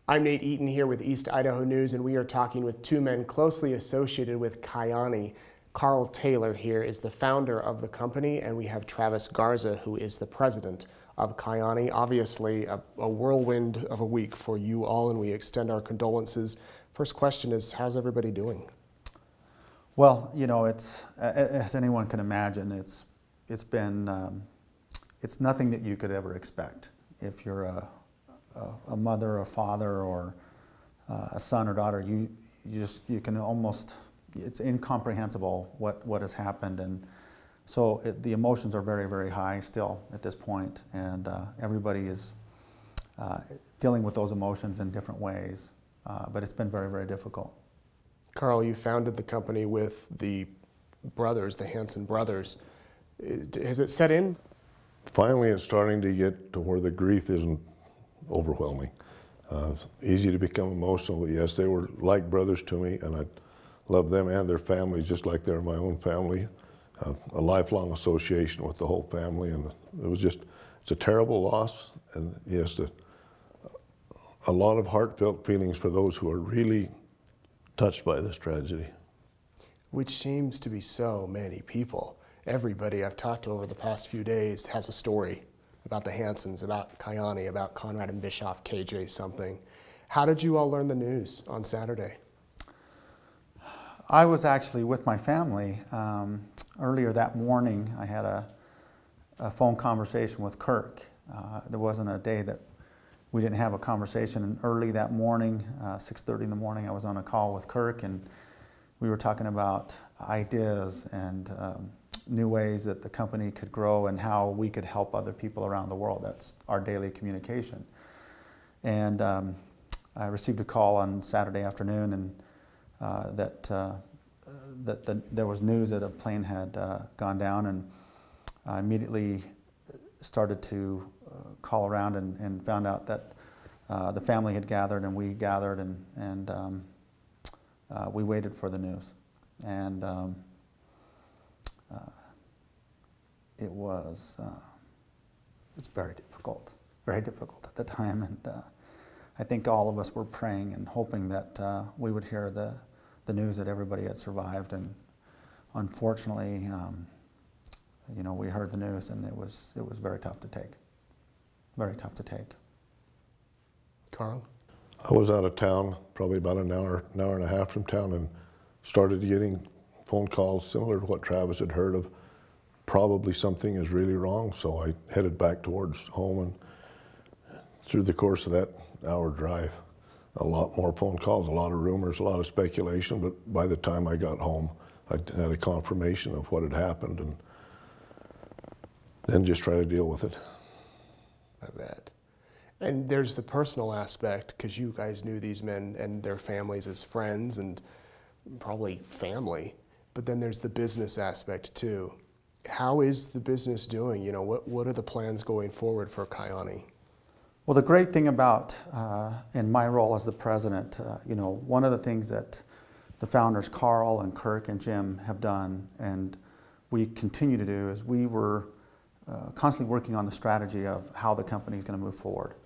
I'm Nate Eaton here with East Idaho News, and we are talking with two men closely associated with Kyani. Carl Taylor here is the founder of the company, and we have Travis Garza, who is the president of Kyani. Obviously, a whirlwind of a week for you all, and we extend our condolences. First question is, how's everybody doing? Well, you know, it's as anyone can imagine, it's nothing that you could ever expect. If you're a mother, a father, or a son or daughter, you can almost, it's incomprehensible what has happened, and so the emotions are very, very high still at this point, and everybody is dealing with those emotions in different ways, but it's been very, very difficult. Carl, you founded the company with the brothers, the Hansen brothers. Has it set in? Finally, it's starting to get to where the grief isn't overwhelming. Easy to become emotional, but yes, they were like brothers to me, and I love them and their families just like they're my own family. A lifelong association with the whole family, and it's a terrible loss, and yes, a lot of heartfelt feelings for those who are really touched by this tragedy. Which seems to be so many people. Everybody I've talked to over the past few days has a story about the Hansens, about Kyani, about Conrad and Bischoff, KJ something. How did you all learn the news on Saturday? I was actually with my family. Earlier that morning, I had a phone conversation with Kirk. There wasn't a day that we didn't have a conversation, and early that morning, 6:30 in the morning, I was on a call with Kirk, and we were talking about ideas and new ways that the company could grow and how we could help other people around the world. That's our daily communication. And I received a call on Saturday afternoon, and there was news that a plane had gone down, and I immediately started to call around and found out that the family had gathered, and we gathered, and we waited for the news. And it was very difficult at the time, and I think all of us were praying and hoping that we would hear the news that everybody had survived, and unfortunately, you know, we heard the news, and it was very tough to take. Very tough to take. Carl? I was out of town, probably about an hour and a half from town, and started getting phone calls similar to what Travis had heard of. Probably something is really wrong, so I headed back towards home, and through the course of that hour drive, a lot more phone calls, a lot of rumors, a lot of speculation, but by the time I got home, I had a confirmation of what had happened, and then just try to deal with it. I bet. And there's the personal aspect, because you guys knew these men and their families as friends and probably family, but then there's the business aspect too. How is the business doing? You know, what are the plans going forward for Kyani? Well, the great thing about, in my role as the president, you know, one of the things that the founders, Carl and Kirk and Jim, have done, and we continue to do, is we were constantly working on the strategy of how the company is going to move forward.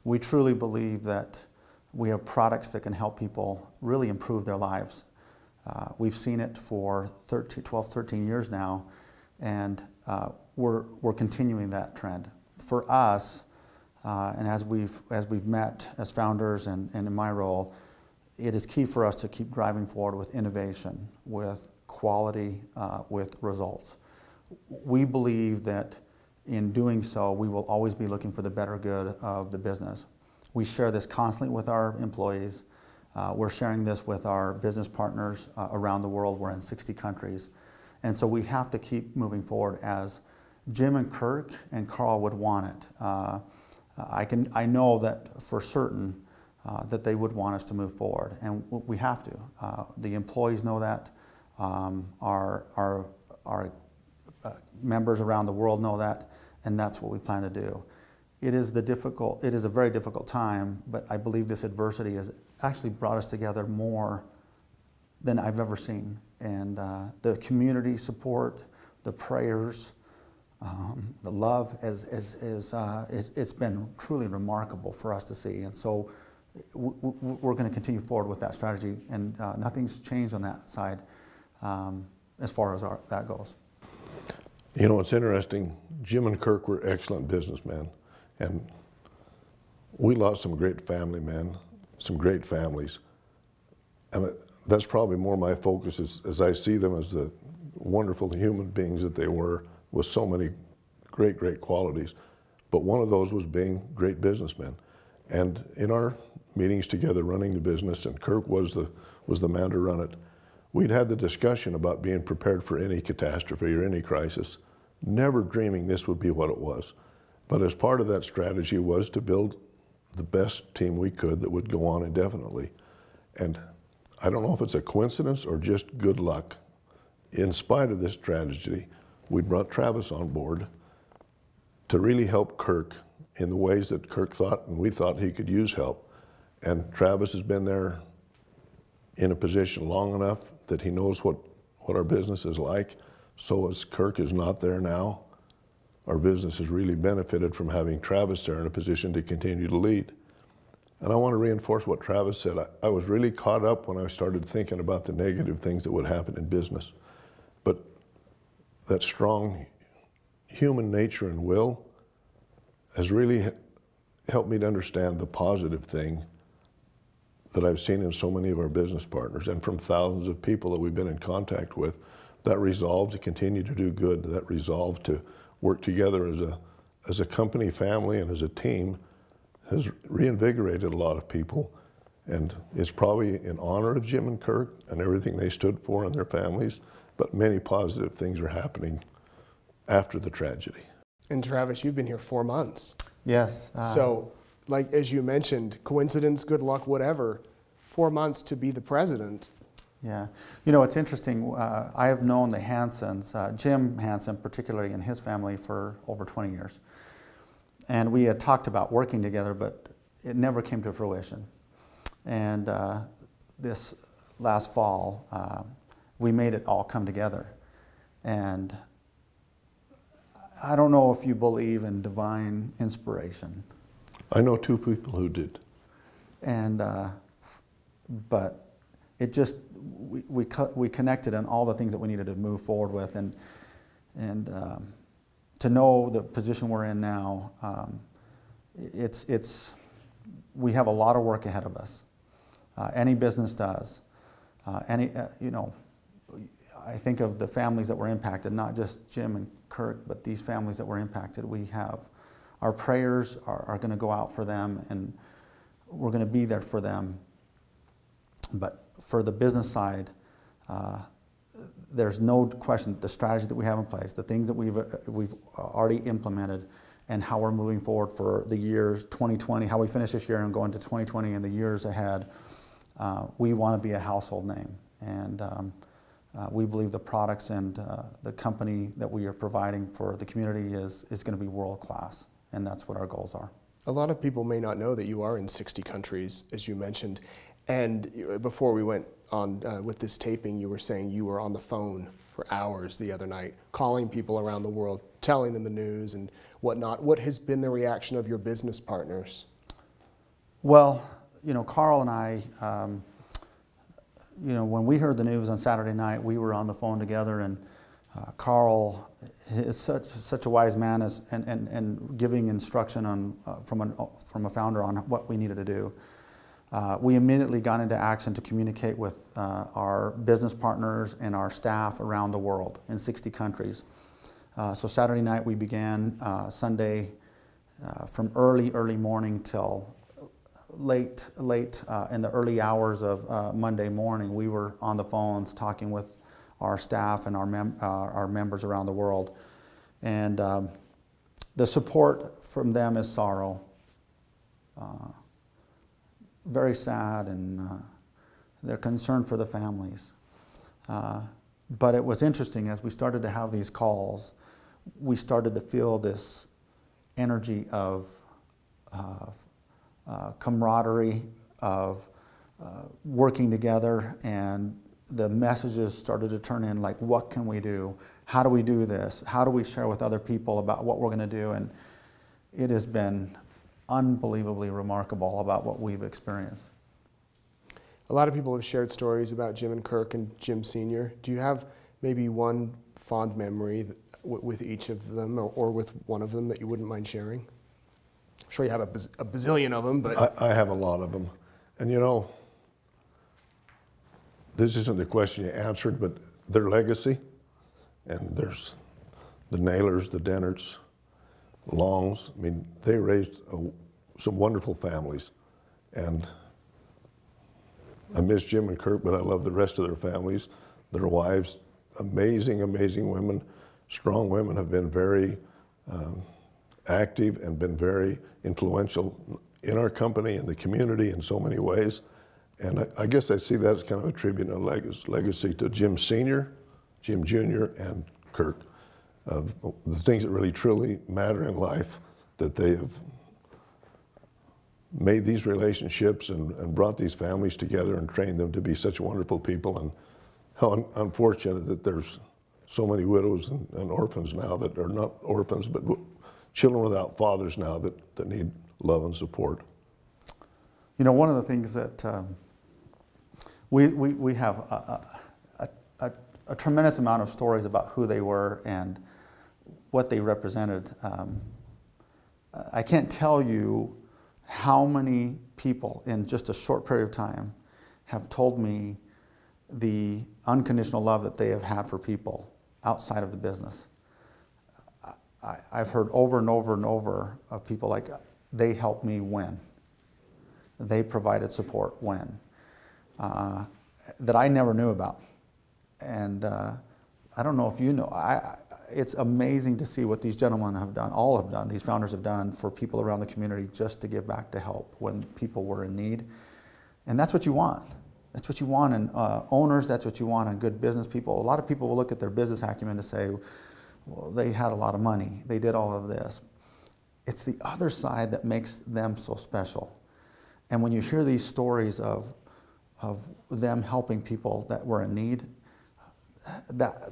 We truly believe that we have products that can help people really improve their lives. We've seen it for 12, 13 years now, and we're continuing that trend. For us, and as we've met as founders and in my role, it is key for us to keep driving forward with innovation, with quality, with results. We believe that in doing so, we will always be looking for the better good of the business. We share this constantly with our employees. We're sharing this with our business partners around the world. We're in 60 countries. And so we have to keep moving forward as Jim and Kirk and Carl would want it. I know that for certain that they would want us to move forward, and we have to. The employees know that. Our members around the world know that, and that's what we plan to do. It is a very difficult time, but I believe this adversity has actually brought us together more than I've ever seen. And the community support, the prayers, the love, it's been truly remarkable for us to see. And so we're going to continue forward with that strategy, and nothing's changed on that side as far as that goes. You know, it's interesting. Jim and Kirk were excellent businessmen, and we lost some great family men, some great families. And that's probably more my focus as I see them as the wonderful human beings that they were, with so many great, great qualities. But one of those was being great businessmen. And in our meetings together running the business, and Kirk was the man to run it, we'd had the discussion about being prepared for any catastrophe or any crisis, never dreaming this would be what it was. But as part of that strategy was to build the best team we could that would go on indefinitely. And I don't know if it's a coincidence or just good luck. In spite of this tragedy, we brought Travis on board to really help Kirk in the ways that Kirk thought and we thought he could use help. And Travis has been there in a position long enough that he knows what our business is like. So as Kirk is not there now, our business has really benefited from having Travis there in a position to continue to lead. And I want to reinforce what Travis said. I was really caught up when I started thinking about the negative things that would happen in business. But that strong human nature and will has really helped me to understand the positive thing that I've seen in so many of our business partners and from thousands of people that we've been in contact with. That resolve to continue to do good, that resolve to work together as a company, family, and as a team has reinvigorated a lot of people. And it's probably in honor of Jim and Kirk and everything they stood for and their families, but many positive things are happening after the tragedy. And Travis, you've been here 4 months. Yes. So, like as you mentioned, coincidence, good luck, whatever, 4 months to be the president. Yeah. You know, it's interesting. I have known the Hansens, Jim Hansen particularly, and his family for over 20 years. And we had talked about working together, but it never came to fruition. And this last fall, we made it all come together. And I don't know if you believe in divine inspiration. I know 2 people who did. And, but it just, we connected on all the things that we needed to move forward with, and to know the position we're in now, we have a lot of work ahead of us. Any business does. You know, I think of the families that were impacted, not just Jim and Kirk, but these families that were impacted. We have, our prayers are going to go out for them, and we're going to be there for them. But for the business side, there's no question the strategy that we have in place, the things that we've already implemented, and how we're moving forward for the years 2020, how we finish this year and go into 2020 and the years ahead. We want to be a household name, and we believe the products and the company that we are providing for the community is going to be world class, and that's what our goals are. A lot of people may not know that you are in 60 countries, as you mentioned. And before we went on with this taping, you were saying you were on the phone for hours the other night, calling people around the world, telling them the news and whatnot. What has been the reaction of your business partners? Well, you know, Carl and I, you know, when we heard the news on Saturday night, we were on the phone together, and Carl is such a wise man and giving instruction on from a founder on what we needed to do. We immediately got into action to communicate with our business partners and our staff around the world in 60 countries. So Saturday night we began, Sunday from early morning till late in the early hours of Monday morning, we were on the phones talking with our staff and our members around the world. And the support from them is sorrow. Very sad, and they're concerned for the families. But it was interesting, as we started to have these calls, we started to feel this energy of camaraderie, of working together, and the messages started to turn in like, what can we do? How do we do this? How do we share with other people about what we're going to do? And it has been unbelievably remarkable about what we've experienced. A lot of people have shared stories about Jim and Kirk and Jim Sr. Do you have maybe one fond memory with each of them or with one of them that you wouldn't mind sharing? I'm sure you have a bazillion of them, but... I have a lot of them. And you know, this isn't the question you answered, but their legacy, and there's the Naylors, the Dennerts, Longs. I mean, they raised some wonderful families. And I miss Jim and Kirk, but I love the rest of their families, their wives, amazing, amazing women, strong women, have been very active and been very influential in our company and the community in so many ways. And I guess I see that as kind of a tribute and a legacy to Jim Sr., Jim Jr., and Kirk, of the things that really truly matter in life, that they have made these relationships and brought these families together and trained them to be such wonderful people. And how unfortunate that there's so many widows and orphans now that are not orphans, but children without fathers now that need love and support. You know, one of the things that we have a tremendous amount of stories about who they were and what they represented. I can't tell you how many people in just a short period of time have told me the unconditional love that they have had for people outside of the business. I've heard over and over and over of people like, they helped me win. They provided support when, that I never knew about. And I don't know if you know, it's amazing to see what these gentlemen have done, all have done, these founders have done for people around the community just to give back to help when people were in need. And that's what you want. That's what you want in owners, that's what you want in good business people. A lot of people will look at their business acumen to say, well, they had a lot of money, they did all of this. It's the other side that makes them so special. And when you hear these stories of them helping people that were in need,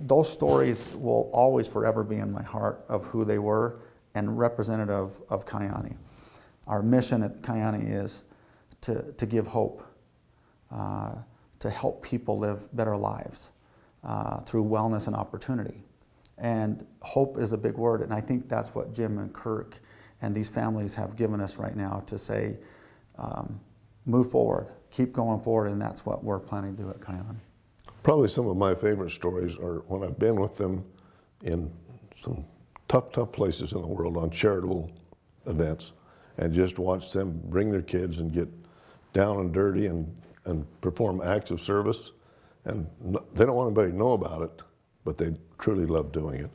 those stories will always forever be in my heart of who they were and representative of Kyani. Our mission at Kyani is to give hope, to help people live better lives through wellness and opportunity. And hope is a big word, and I think that's what Jim and Kirk and these families have given us right now to say, move forward, keep going forward, and that's what we're planning to do at Kyani. Probably some of my favorite stories are when I've been with them in some tough places in the world on charitable events and just watch them bring their kids and get down and dirty and perform acts of service. And they don't want anybody to know about it, but they truly love doing it.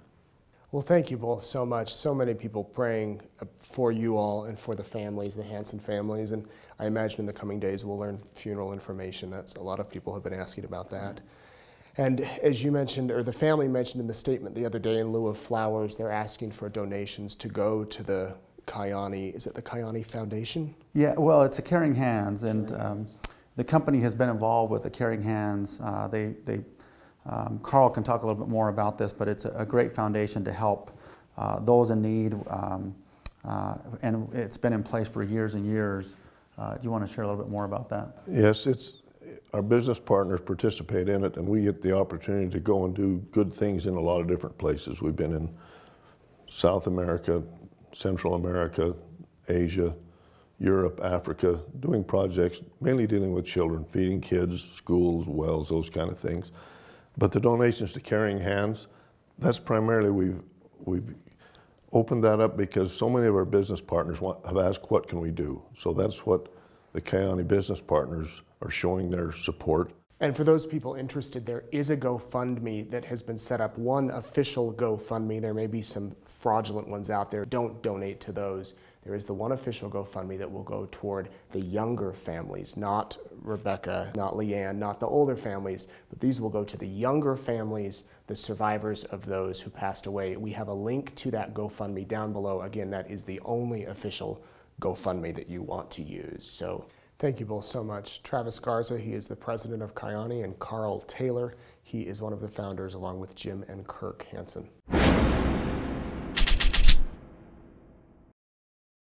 Well, thank you both so much. So many people praying for you all and for the families, the Hansen families, and I imagine in the coming days we'll learn funeral information. A lot of people have been asking about that. And as you mentioned, or the family mentioned in the statement the other day, in lieu of flowers, they're asking for donations to go to the Kyani, is it the Kyani Foundation? Yeah, well, it's a Caring Hands, and the company has been involved with the Caring Hands. Carl can talk a little bit more about this, but it's a great foundation to help those in need, and it's been in place for years and years. Do you want to share a little bit more about that? Yes, our business partners participate in it, and we get the opportunity to go and do good things in a lot of different places. We've been in South America, Central America, Asia, Europe, Africa, doing projects mainly dealing with children, feeding kids, schools, wells, those kind of things. But the donations to Caring Hands, that's primarily we've opened that up because so many of our business partners have asked, what can we do? So that's what the Kyani business partners are showing their support. And for those people interested, there is a GoFundMe that has been set up, one official GoFundMe. There may be some fraudulent ones out there. Don't donate to those. There is the one official GoFundMe that will go toward the younger families, not Rebecca, not Leanne, not the older families, but these will go to the younger families, the survivors of those who passed away. We have a link to that GoFundMe down below. Again, that is the only official GoFundMe that you want to use. So thank you both so much. Travis Garza, he is the president of Kyani, and Carl Taylor, he is one of the founders along with Jim and Kirk Hansen.